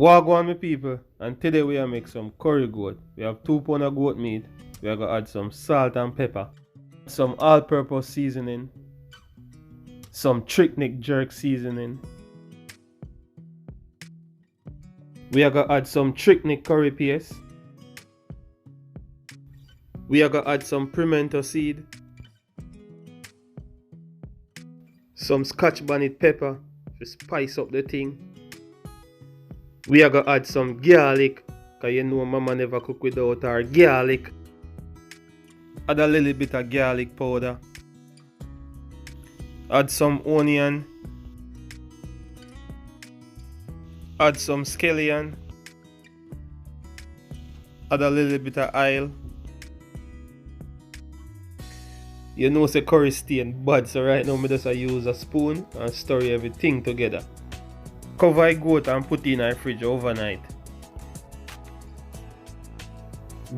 Wagwan my people, and today we are make some curry goat. We have 2 pounds of goat meat. We are gonna add some salt and pepper, some all-purpose seasoning, some Tricknick jerk seasoning. We are gonna add some Tricknick curry paste. We are gonna add some pimento seed, some scotch bonnet pepper to spice up the thing. We are gonna add some garlic, cause you know mama never cook without her garlic. Add a little bit of garlic powder. Add some onion. Add some scallion. Add a little bit of oil. You know say curry stain bad, so right now I just use a spoon and stir everything together. Cover a goat and put it in the fridge overnight.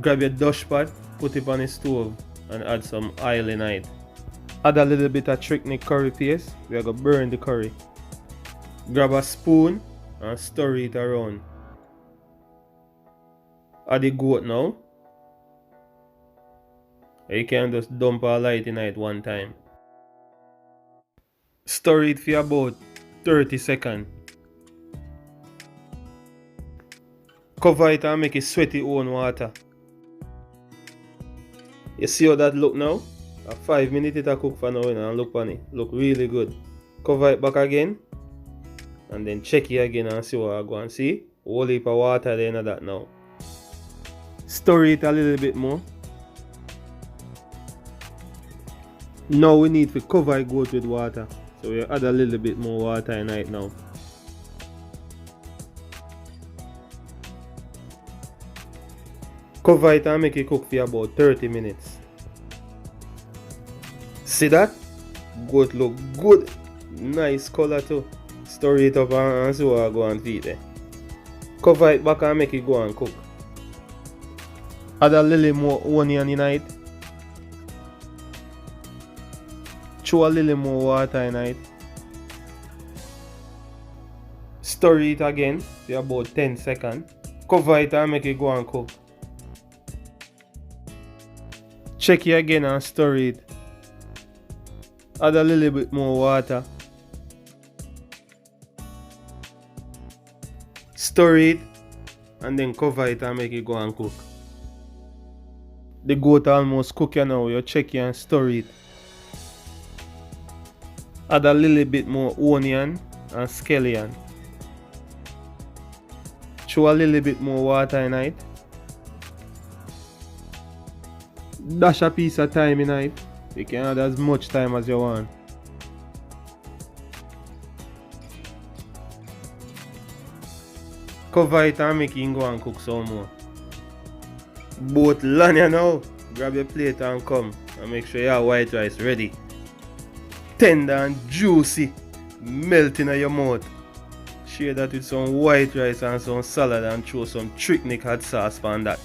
Grab your dustpan, put it on the stove and add some oil in it. Add a little bit of Tricknick curry paste. We are going to burn the curry. Grab a spoon and stir it around. Add the goat now. You can just dump a light in it one time. Stir it for about 30 seconds. Cover it and make it sweat its own water. You see how that look now? 5 minutes it a cook for now and look on it. Look really good. Cover it back again. And then check it again and see what I go and see. Whole heap of water there in that now. Stir it a little bit more. Now we need to cover it goat with water. So we add a little bit more water in it now. Cover it and make it cook for about 30 minutes. See that? Goat look good. Nice color too. Stir it up and see what I go and feed there. Cover it back and make it go and cook. Add a little more onion in it. Throw a little more water in it. Stir it again for about 10 seconds. Cover it and make it go and cook. Check it again and stir it. Add a little bit more water. Stir it and then cover it and make it go and cook. The goat almost cooked now. You check it and stir it. Add a little bit more onion and scallion. Throw a little bit more water in it. Dash a piece of thyme in it. You can add as much thyme as you want. Cover it and make it go and cook some more. Both land now. Grab your plate and come. And make sure your white rice ready. Tender and juicy. Melting in your mouth. Share that with some white rice and some salad and throw some Tricknick hot sauce on that.